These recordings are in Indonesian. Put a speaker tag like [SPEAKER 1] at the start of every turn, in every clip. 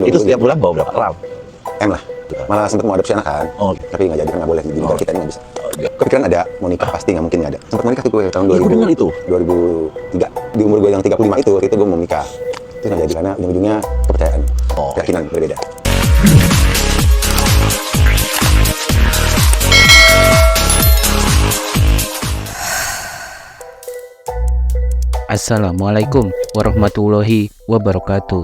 [SPEAKER 1] Itu setiap bulan bawa berapa gram?
[SPEAKER 2] M lah. Malah sempat mau adopsi anak kan.
[SPEAKER 1] Oh.
[SPEAKER 2] Tapi nggak jadi, nggak boleh di negara kita ini nggak bisa. Kepikiran ada, mau nikah pasti nggak mungkin nggak ada. Sempat mau nikah tuh gue tahun
[SPEAKER 1] Iya, gue dengar itu.
[SPEAKER 2] 2003. Di umur gue yang 35 itu gue mau nikah. Itu nggak jadi karena ujung-ujungnya kepercayaan, keyakinan berbeda.
[SPEAKER 3] Assalamualaikum warahmatullahi wabarakatuh.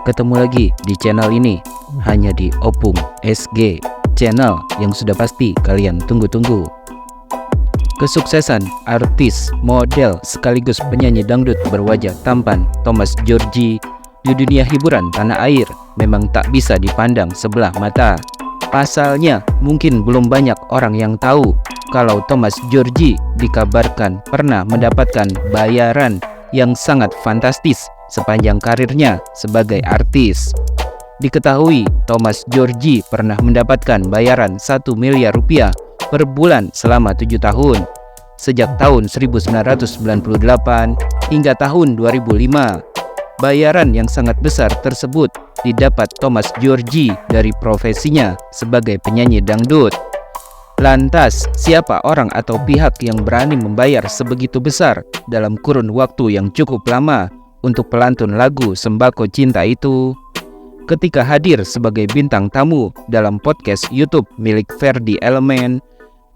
[SPEAKER 3] Ketemu lagi di channel ini, hanya di Opung SG, channel yang sudah pasti kalian tunggu-tunggu. Kesuksesan artis, model, sekaligus penyanyi dangdut berwajah tampan Thomas Djorghi di dunia hiburan tanah air memang tak bisa dipandang sebelah mata. Pasalnya, mungkin belum banyak orang yang tahu kalau Thomas Djorghi dikabarkan pernah mendapatkan bayaran yang sangat fantastis sepanjang karirnya sebagai artis. Diketahui Thomas Djorghi pernah mendapatkan bayaran 1 miliar rupiah per bulan selama 7 tahun, sejak tahun 1998 hingga tahun 2005. Bayaran yang sangat besar tersebut didapat Thomas Djorghi dari profesinya sebagai penyanyi dangdut. Lantas, siapa orang atau pihak yang berani membayar sebegitu besar dalam kurun waktu yang cukup lama untuk pelantun lagu Sembako Cinta itu? Ketika hadir sebagai bintang tamu dalam podcast YouTube milik Ferdy Elemen,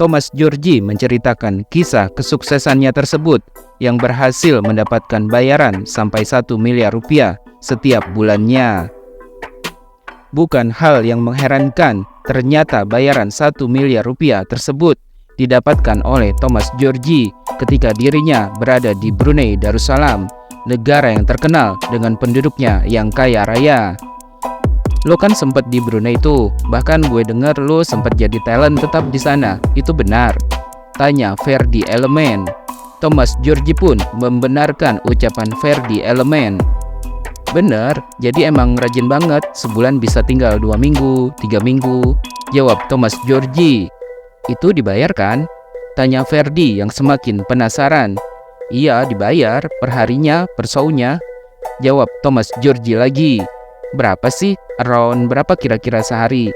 [SPEAKER 3] Thomas Djorghi menceritakan kisah kesuksesannya tersebut yang berhasil mendapatkan bayaran sampai 1 miliar rupiah setiap bulannya. Bukan hal yang mengherankan, ternyata bayaran 1 miliar rupiah tersebut didapatkan oleh Thomas Djorghi ketika dirinya berada di Brunei Darussalam, negara yang terkenal dengan penduduknya yang kaya raya. Lo kan sempat di Brunei tuh, bahkan gue dengar lo sempat jadi talent tetap di sana. Itu benar? Tanya Ferdy Elemen. Thomas Djorghi pun membenarkan ucapan Ferdy Elemen. Bener, jadi emang rajin banget, sebulan bisa tinggal 2 minggu, 3 minggu. Jawab Thomas Djorghi. Itu dibayar kan? Tanya Ferdy yang semakin penasaran. Iya dibayar, perharinya, per show-nya. Jawab Thomas Djorghi lagi. Berapa sih? Around berapa kira-kira sehari?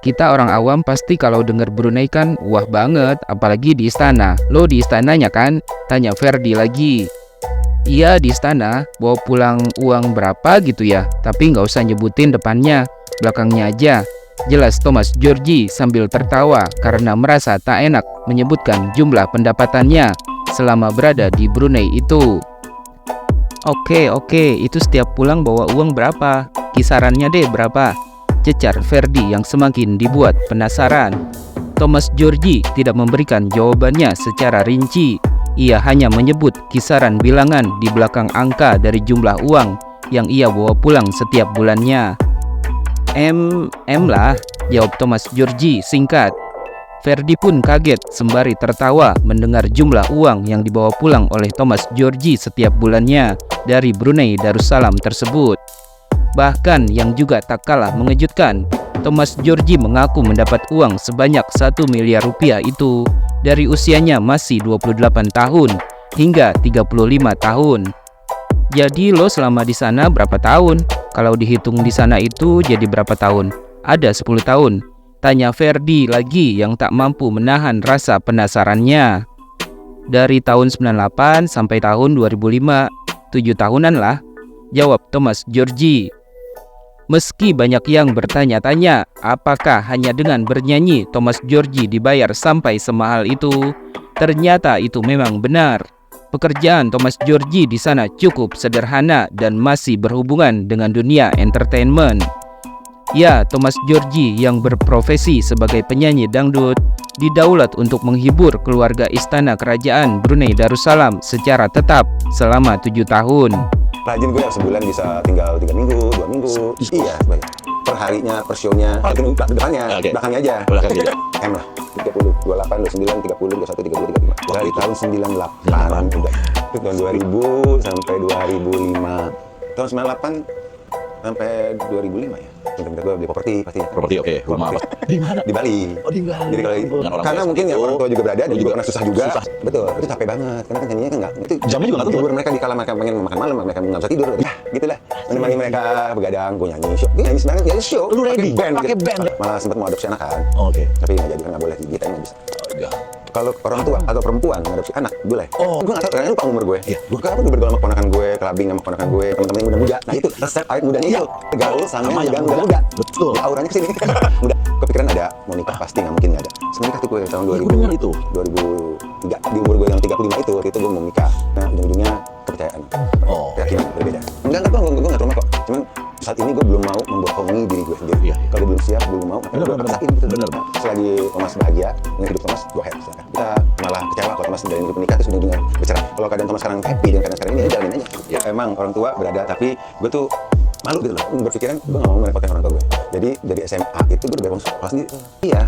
[SPEAKER 3] Kita orang awam pasti kalau denger Brunei kan wah banget, apalagi di istana. Lo di istananya kan? Tanya Ferdy lagi. Iya di istana, bawa pulang uang berapa gitu ya, tapi nggak usah nyebutin depannya, belakangnya aja. Jelas Thomas Djorghi sambil tertawa karena merasa tak enak menyebutkan jumlah pendapatannya selama berada di Brunei itu. Oke, itu setiap pulang bawa uang berapa? Kisarannya deh berapa? Cecar Ferdy yang semakin dibuat penasaran. Thomas Djorghi tidak memberikan jawabannya secara rinci. Ia hanya menyebut kisaran bilangan di belakang angka dari jumlah uang yang ia bawa pulang setiap bulannya. M lah, jawab Thomas Djorghi singkat. Ferdy pun kaget sembari tertawa mendengar jumlah uang yang dibawa pulang oleh Thomas Djorghi setiap bulannya dari Brunei Darussalam tersebut. Bahkan yang juga tak kalah mengejutkan, Thomas Djorghi mengaku mendapat uang sebanyak 1 miliar rupiah itu dari usianya masih 28 tahun hingga 35 tahun. Jadi lo selama di sana berapa tahun? Kalau dihitung di sana itu jadi berapa tahun? Ada 10 tahun. Tanya Ferdy lagi yang tak mampu menahan rasa penasarannya. Dari tahun 98 sampai tahun 2005, 7 tahunan lah, jawab Thomas Djorghi. Meski banyak yang bertanya-tanya apakah hanya dengan bernyanyi Thomas Djorghi dibayar sampai semahal itu, ternyata itu memang benar. Pekerjaan Thomas Djorghi di sana cukup sederhana dan masih berhubungan dengan dunia entertainment. Ya, Thomas Djorghi yang berprofesi sebagai penyanyi dangdut didaulat untuk menghibur keluarga istana kerajaan Brunei Darussalam secara tetap selama 7 tahun.
[SPEAKER 2] Rajin gue sebulan bisa tinggal 3 minggu, 2 minggu. Iya, baik. Per harinya, per show-nya, depannya, belakangnya aja. M lah, 30, 28, 29, 30, 21, 32, 35. Dari tahun 98 udah. Itu tahun 2000 sampai 2005. Tahun 98 sampai 2005 ya. minta gue beli properti pastinya.
[SPEAKER 1] Properti, oke. Rumah apa? Di mana?
[SPEAKER 2] Di Bali.
[SPEAKER 1] Oh, di Bali.
[SPEAKER 2] Jadi kalau
[SPEAKER 1] Dengan orang
[SPEAKER 2] karena
[SPEAKER 1] tua
[SPEAKER 2] mungkin ya
[SPEAKER 1] seperti
[SPEAKER 2] orang tua juga berada dan
[SPEAKER 1] itu.
[SPEAKER 2] juga karena susah juga.
[SPEAKER 1] Susah.
[SPEAKER 2] Betul, itu capek banget. Karena kan nyanyinya kan nggak, itu
[SPEAKER 1] Jamnya juga nggak tentu.
[SPEAKER 2] hibur mereka di kala mereka pengen makan malam, mereka nggak bisa tidur. Ya, gitulah. Menemani mereka begadang, gue nyanyi show. Gue nyanyi sebenarnya nyanyi show.
[SPEAKER 1] Lu ready?
[SPEAKER 2] Pakai
[SPEAKER 1] Pakai band.
[SPEAKER 2] Malah sempat mau adopsi anak kan.
[SPEAKER 1] Oh, oke.
[SPEAKER 2] Tapi nggak jadi kan nggak boleh digitanya nggak bisa.
[SPEAKER 1] Enggak.
[SPEAKER 2] Kalau orang tua atau perempuan ngadopsi anak boleh.
[SPEAKER 1] Oh.
[SPEAKER 2] Gue nggak tahu, karena lupa umur gue.
[SPEAKER 1] Iya.
[SPEAKER 2] Gue kenapa gue bergaul sama keponakan gue, kelabing sama keponakan gue, teman-teman yang muda-muda. Nah itu resep awet mudanya itu. Gaul sama yang
[SPEAKER 1] yang
[SPEAKER 2] muda-muda.
[SPEAKER 1] Betul.
[SPEAKER 2] Ya, auranya kesini. Muda. Kepikiran ada mau nikah pasti nggak mungkin nggak ada. Sebenarnya tuh gue tahun 2000.
[SPEAKER 1] Gue dengar itu.
[SPEAKER 2] 2003 di umur gue yang 35 itu, waktu itu gue mau nikah. Nah ujung-ujungnya kepercayaan.
[SPEAKER 1] Oh.
[SPEAKER 2] Keyakinan berbeda. Enggak gue nggak trauma kok. Cuman saat ini gue belum mau membohongi diri gue sendiri.
[SPEAKER 1] Iya.
[SPEAKER 2] Kalau gue belum siap, belum mau,
[SPEAKER 1] Bener,
[SPEAKER 2] gue
[SPEAKER 1] bener,
[SPEAKER 2] paksain gitu.
[SPEAKER 1] bener.
[SPEAKER 2] Selagi Thomas bahagia dengan hidup Thomas, go ahead silakan. Kita malah kecewa kalau Thomas menjalani hidup menikah terus ujung-ujungnya bercerai. Kalau keadaan Thomas sekarang happy dengan keadaan sekarang ini, ya jalanin aja. Ya emang orang tua berada, tapi gue tuh malu gitu loh. Berpikiran gue gak mau merepotkan orang tua gue. Jadi dari SMA itu gue udah bayar sekolah sendiri. Iya.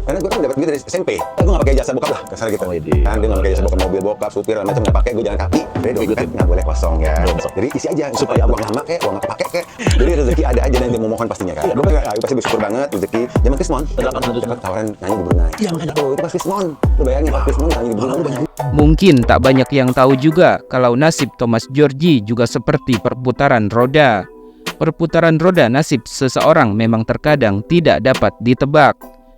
[SPEAKER 2] Karena gue kan dapat duit dari SMP. Gue gak pakai jasa bokap lah, kasar gitu.
[SPEAKER 1] Oh, iya.
[SPEAKER 2] Kan dia gak pakai jasa bokap, mobil bokap, supir, macam gak pakai. Gue jalan kaki. Jadi dompet nggak boleh kosong ya. Jadi isi aja. Supaya uang lama kayak, uang nggak kepake kayak. Jadi rezeki ada aja dan dia mau mohon pastinya kan. Gue pasti bersyukur banget rezeki. Zaman Krismon. Dapat tawaran nyanyi di Brunei.
[SPEAKER 1] Iya, makanya.
[SPEAKER 2] Tuh, itu pas Krismon. Lu bayangin pas Krismon nyanyi di Brunei.
[SPEAKER 3] Mungkin tak banyak yang tahu juga kalau nasib Thomas Djorghi juga seperti perputaran roda. Perputaran roda nasib seseorang memang terkadang tidak dapat ditebak.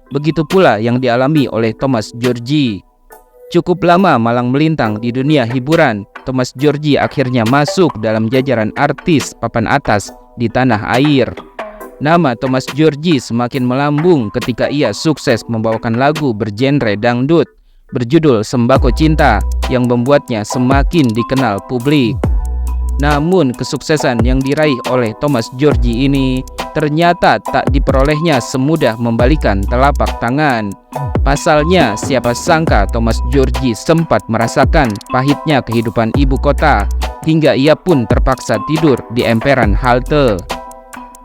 [SPEAKER 3] Begitu pula yang dialami oleh Thomas Djorghi. Cukup lama malang melintang di dunia hiburan, Thomas Djorghi akhirnya masuk dalam jajaran artis papan atas di tanah air. Nama Thomas Djorghi semakin melambung ketika ia sukses membawakan lagu bergenre dangdut berjudul Sembako Cinta yang membuatnya semakin dikenal publik. Namun kesuksesan yang diraih oleh Thomas Djorghi ini ternyata tak diperolehnya semudah membalikan telapak tangan. Pasalnya, siapa sangka Thomas Djorghi sempat merasakan pahitnya kehidupan ibu kota hingga ia pun terpaksa tidur di emperan halte.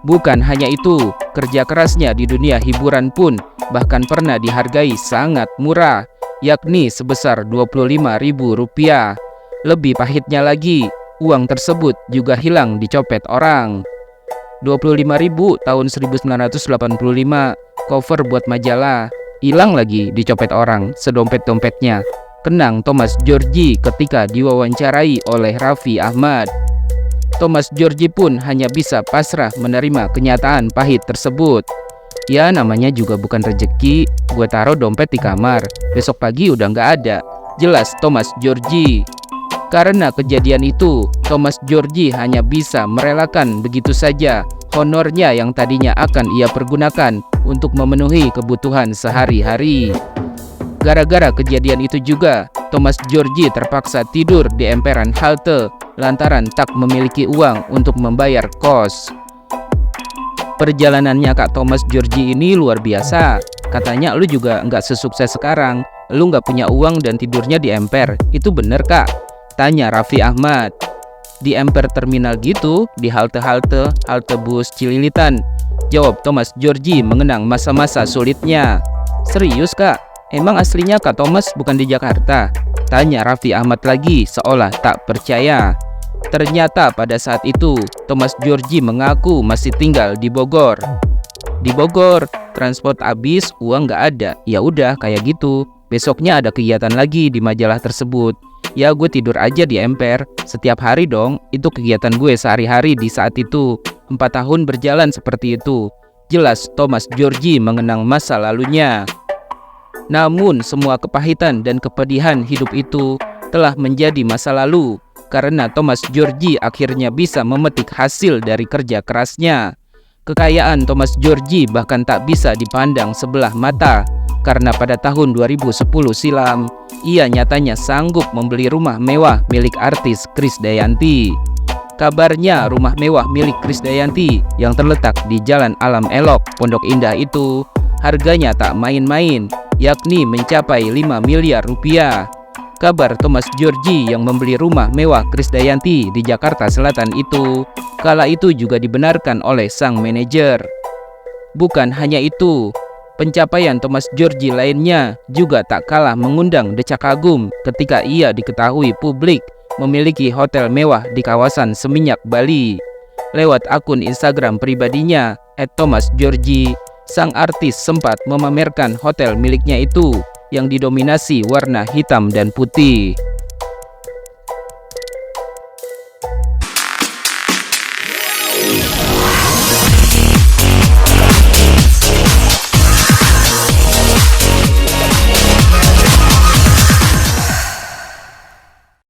[SPEAKER 3] Bukan hanya itu, kerja kerasnya di dunia hiburan pun bahkan pernah dihargai sangat murah, yakni sebesar Rp25.000. Lebih pahitnya lagi, uang tersebut juga hilang dicopet orang. 25.000 tahun 1985, cover buat majalah, hilang lagi dicopet orang sedompet-dompetnya. Kenang Thomas Djorghi ketika diwawancarai oleh Raffi Ahmad. Thomas Djorghi pun hanya bisa pasrah menerima kenyataan pahit tersebut. Ya namanya juga bukan rezeki, gue taruh dompet di kamar, besok pagi udah nggak ada. Jelas Thomas Djorghi. Karena kejadian itu, Thomas Djorghi hanya bisa merelakan begitu saja honornya yang tadinya akan ia pergunakan untuk memenuhi kebutuhan sehari-hari. Gara-gara kejadian itu juga, Thomas Djorghi terpaksa tidur di emperan halte lantaran tak memiliki uang untuk membayar kos. Perjalanannya Kak Thomas Djorghi ini luar biasa. Katanya lu juga nggak sesukses sekarang, lu nggak punya uang dan tidurnya di emper. Itu bener Kak? Tanya Raffi Ahmad. Di emper terminal gitu, di halte-halte, halte bus Cililitan. Jawab Thomas Djorghi mengenang masa-masa sulitnya. Serius Kak? Emang aslinya Kak Thomas bukan di Jakarta? Tanya Raffi Ahmad lagi seolah tak percaya. Ternyata pada saat itu, Thomas Djorghi mengaku masih tinggal di Bogor. Di Bogor, transport habis, uang nggak ada. Ya udah kayak gitu. Besoknya ada kegiatan lagi di majalah tersebut. Ya gue tidur aja di emper. Setiap hari dong, itu kegiatan gue sehari-hari di saat itu. 4 tahun berjalan seperti itu. Jelas Thomas Djorghi mengenang masa lalunya. Namun semua kepahitan dan kepedihan hidup itu telah menjadi masa lalu. Karena Thomas Djorghi akhirnya bisa memetik hasil dari kerja kerasnya. Kekayaan Thomas Djorghi bahkan tak bisa dipandang sebelah mata. Karena pada tahun 2010 silam, ia nyatanya sanggup membeli rumah mewah milik artis Krisdayanti. Kabarnya rumah mewah milik Krisdayanti yang terletak di Jalan Alam Elok, Pondok Indah itu harganya tak main-main, yakni mencapai 5 miliar rupiah. Kabar Thomas Djorghi yang membeli rumah mewah Krisdayanti di Jakarta Selatan itu kala itu juga dibenarkan oleh sang manajer. Bukan hanya itu, pencapaian Thomas Djorghi lainnya juga tak kalah mengundang decak kagum ketika ia diketahui publik memiliki hotel mewah di kawasan Seminyak, Bali. lewat akun Instagram pribadinya @thomasgeorgie. Sang artis sempat memamerkan hotel miliknya itu yang didominasi warna hitam dan putih.